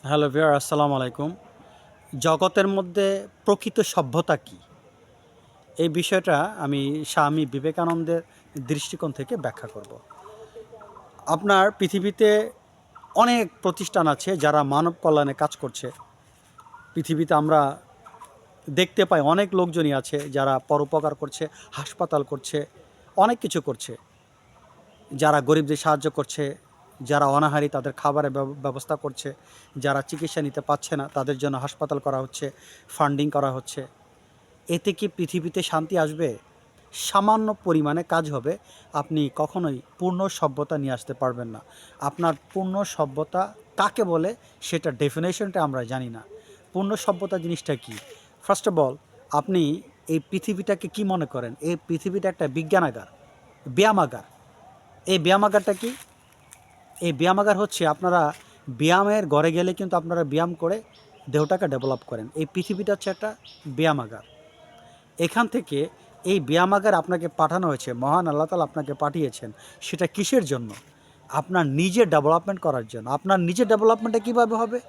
Hello viewer, আসসালামু আলাইকুম। জগতের মধ্যে প্রকৃত সভ্যতা কী? এই বিষয়টা আমি স্বামী বিবেকানন্দের দৃষ্টিকোণ থেকে ব্যাখ্যা করব। আপনার পৃথিবীতে অনেক প্রতিষ্ঠান আছে যারা মানব কল্যাণে কাজ করছে। পৃথিবীতে আমরা দেখতে পাই অনেক লোকজনই আছে যারা পরোপকার করছে, হাসপাতাল করছে, অনেক কিছু করছে। যারা গরিবদের সাহায্য করছে, যারা অনাহারী তাদের খাবারের ব্যবস্থা করছে, যারা চিকিৎসা নিতে পারছে না তাদের জন্য হাসপাতাল করা হচ্ছে, ফান্ডিং করা হচ্ছে। এতে কি পৃথিবীতে শান্তি আসবে? সামান্য পরিমাণে কাজ হবে, আপনি কখনোই পূর্ণ সভ্যতা নিয়ে আসতে পারবেন না। আপনার পূর্ণ সভ্যতা কাকে বলে সেটা ডেফিনেশনটা আমরা জানি না। পূর্ণ সভ্যতা জিনিসটা কি? ফার্স্ট অফ অল, আপনি এই পৃথিবীটাকে কি মনে করেন? এই পৃথিবীটা একটা বিজ্ঞানাগার, ব্যায়ামাগার। এই ব্যায়ামাগারটা কি? এই ব্যায়ামাগার হচ্ছে, আপনারা ব্যায়ামের ঘরে গেলে কিন্তু আপনারা ব্যায়াম করে দেহটাকে ডেভেলপ করেন। এই পৃথিবীটা হচ্ছে একটা ব্যায়ামাগার। এখান থেকে এই ব্যায়ামাগার আপনাকে পাঠানো হয়েছে, মহান আল্লাহ তাআলা আপনাকে পাঠিয়েছেন। সেটা কিসের জন্য? আপনার নিজের ডেভেলপমেন্ট করার জন্য। আপনার নিজের ডেভেলপমেন্টটা কীভাবে হবে?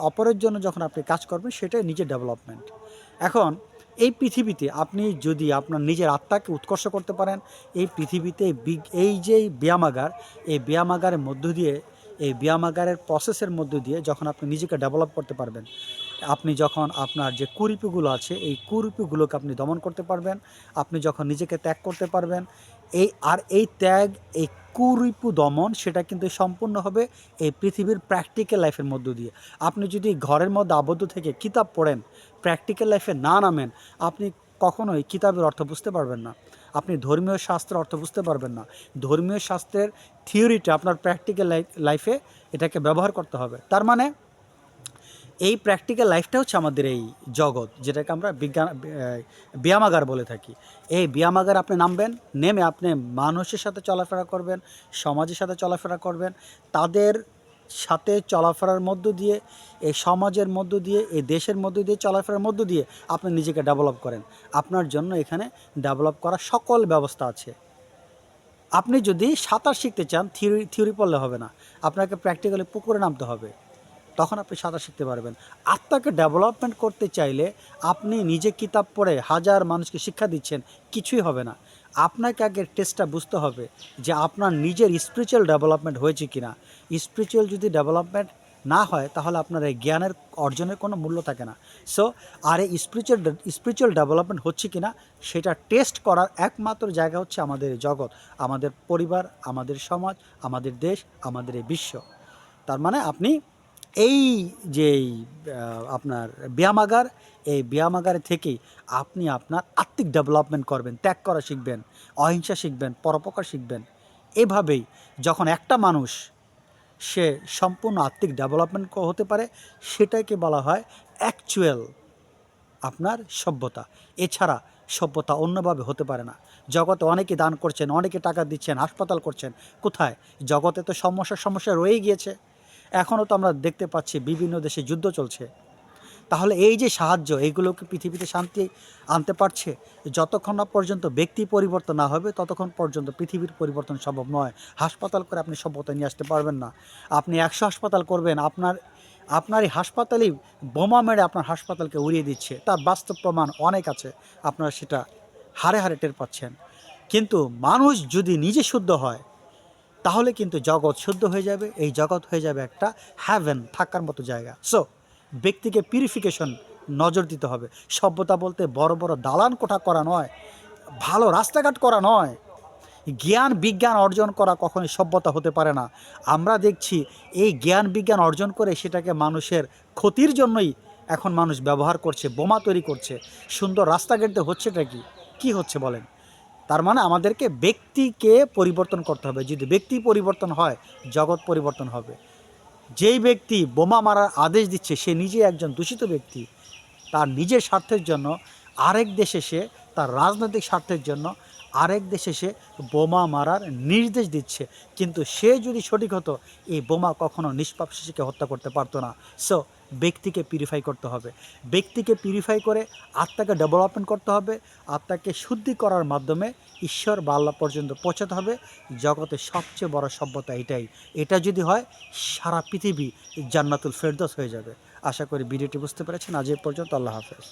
অপরের জন্য যখন আপনি কাজ করবেন, সেটাই নিজের ডেভেলপমেন্ট। এখন এই পৃথিবীতে আপনি যদি আপনার নিজের আত্মাকে উৎকর্ষ করতে পারেন, এই পৃথিবীতে এই যে ব্যায়ামাগার, এই ব্যায়ামাগারের মধ্য দিয়ে, এই ব্যায়ামাগারের প্রসেসের মধ্য দিয়ে যখন আপনি নিজেকে ডেভেলপ করতে পারবেন, আপনি যখন আপনার যে কুরুপিগুলো আছে এই কুরুপিগুলোকে আপনি দমন করতে পারবেন, আপনি যখন নিজেকে ত্যাগ করতে পারবেন, এই ত্যাগ, এই কুরুপি দমন, সেটা কিন্তু সম্পূর্ণ হবে এই পৃথিবীর প্র্যাকটিক্যাল লাইফের মধ্য দিয়ে। আপনি যদি ঘরের মধ্যে আবদ্ধ থেকে কিতাব পড়েন, প্র্যাকটিক্যাল লাইফে না নামেন, আপনি কখনোই কিতাবের অর্থ বুঝতে পারবেন না। আপনি ধর্মীয় শাস্ত্রের অর্থ বুঝতে পারবেন না। ধর্মীয় শাস্ত্রের থিওরিটা আপনার প্র্যাকটিক্যাল লাইফে এটাকে ব্যবহার করতে হবে। তার মানে এই প্র্যাকটিক্যাল লাইফটা হচ্ছে আমাদের এই জগৎ, যেটাকে আমরা ব্যায়ামাগার বলে থাকি। এই ব্যায়ামাগার আপনি নামবেন, নেমে আপনি মানুষের সাথে চলাফেরা করবেন, সমাজের সাথে চলাফেরা করবেন। তাদের সাথে চলাফেরার মধ্য দিয়ে, এই সমাজের মধ্য দিয়ে, এই দেশের মধ্য দিয়ে, চলাফেরার মধ্য দিয়ে আপনি নিজেকে ডেভেলপ করেন। আপনার জন্য এখানে ডেভেলপ করার সকল ব্যবস্থা আছে। আপনি যদি সাঁতার শিখতে চান, থিওরি পড়লে হবে না, আপনাকে প্র্যাকটিক্যালি পুকুরে নামতে হবে, তখন আপনি সাঁতার শিখতে পারবেন। আত্মাকে ডেভেলপমেন্ট করতে চাইলে আপনি নিজে কিতাব পড়ে হাজার মানুষকে শিক্ষা দিচ্ছেন, কিছুই হবে না। আপনাকে আগে টেস্টটা বুঝতে হবে যে আপনার নিজের স্পিরিচুয়াল ডেভেলপমেন্ট হয়েছে কি না। স্পিরিচুয়াল যদি ডেভেলপমেন্ট না হয়, তাহলে আপনার এই জ্ঞানের অর্জনের কোনো মূল্য থাকে না। সো আর এই স্পিরিচুয়াল ডেভেলপমেন্ট হচ্ছে কি না, সেটা টেস্ট করার একমাত্র জায়গা হচ্ছে আমাদের এই জগৎ, আমাদের পরিবার, আমাদের সমাজ, আমাদের দেশ, আমাদের এই বিশ্ব। তার মানে আপনি এই যে আপনার ব্যায়ামাগার, এই ব্যায়ামাগারে থেকেই আপনি আপনার আত্মিক ডেভেলপমেন্ট করবেন, ত্যাগ করা শিখবেন, অহিংসা শিখবেন, পরোপকার শিখবেন। এভাবেই যখন একটা মানুষ সে সম্পূর্ণ আত্মিক ডেভেলপমেন্ট হতে পারে, সেটাকে বলা হয় অ্যাকচুয়াল আপনার সভ্যতা। এছাড়া সভ্যতা অন্যভাবে হতে পারে না। জগতে অনেকে দান করছেন, অনেকে টাকা দিচ্ছেন, হাসপাতাল করছেন, কোথায়? জগতে তো সমস্যা রয়েই গিয়েছে। এখনও তো আমরা দেখতে পাচ্ছি বিভিন্ন দেশে যুদ্ধ চলছে। তাহলে এই যে সাহায্য, এইগুলোকে পৃথিবীতে শান্তি আনতে পারছে? যতক্ষণ না পর্যন্ত ব্যক্তি পরিবর্তন না হবে, ততক্ষণ পর্যন্ত পৃথিবীর পরিবর্তন সম্ভব নয়। হাসপাতাল করে আপনি সভ্যতা নিয়ে আসতে পারবেন না। আপনি 100 হাসপাতাল করবেন, আপনার এই হাসপাতালেই বোমা মেরে আপনার হাসপাতালকে উড়িয়ে দিচ্ছে। তার বাস্তব প্রমাণ অনেক আছে, আপনারা সেটা হাড়ে হাড়ে টের পাচ্ছেন। কিন্তু মানুষ যদি নিজে শুদ্ধ হয়, তাহলে কিন্তু জগৎ শুদ্ধ হয়ে যাবে। এই জগৎ হয়ে যাবে একটা হ্যাভেন, থাকার মতো জায়গা। সো ব্যক্তিকে পিউরিফিকেশন নজর দিতে হবে। সভ্যতা বলতে বড় বড় দালান কোঠা করা নয়, ভালো রাস্তাঘাট করা নয়, জ্ঞান বিজ্ঞান অর্জন করা কখনোই সভ্যতা হতে পারে না। আমরা দেখছি এই জ্ঞান বিজ্ঞান অর্জন করে সেটাকে মানুষের ক্ষতির জন্যই এখন মানুষ ব্যবহার করছে, বোমা তৈরি করছে। সুন্দর রাস্তাঘাট দিয়ে হচ্ছেটা কি? কী হচ্ছে বলেন? তার মানে আমাদেরকে ব্যক্তিকে পরিবর্তন করতে হবে। যদি ব্যক্তি পরিবর্তন হয়, জগৎ পরিবর্তন হবে। যেই ব্যক্তি বোমা মারার আদেশ দিচ্ছে, সে নিজে একজন দূষিত ব্যক্তি। তার নিজের স্বার্থের জন্য আরেক দেশে সে তার রাজনৈতিক স্বার্থের জন্য আরেক দেশে সে বোমা মারার নির্দেশ দিচ্ছে, কিন্তু সে যদি সঠিক হতো এই বোমা কখনো নিষ্পাপ শিশুকে হত্যা করতে পারতো না। সো ব্যক্তিকে পিউরিফাই করতে হবে, ব্যক্তিকে পিউরিফাই করে আত্মাকে ডেভেলপমেন্ট করতে হবে, আত্মাকে শুদ্ধি করার মাধ্যমে ঈশ্বর বা আল্লাহ পর্যন্ত পৌঁছাতে হবে। জগতের সবচেয়ে বড় সভ্যতা এটাই। এটা যদি হয় সারা পৃথিবী জান্নাতুল ফেরদৌস হয়ে যাবে। আশা করি ভিডিওটি বুঝতে পেরেছেন। আজ এই পর্যন্ত। আল্লাহ হাফেজ।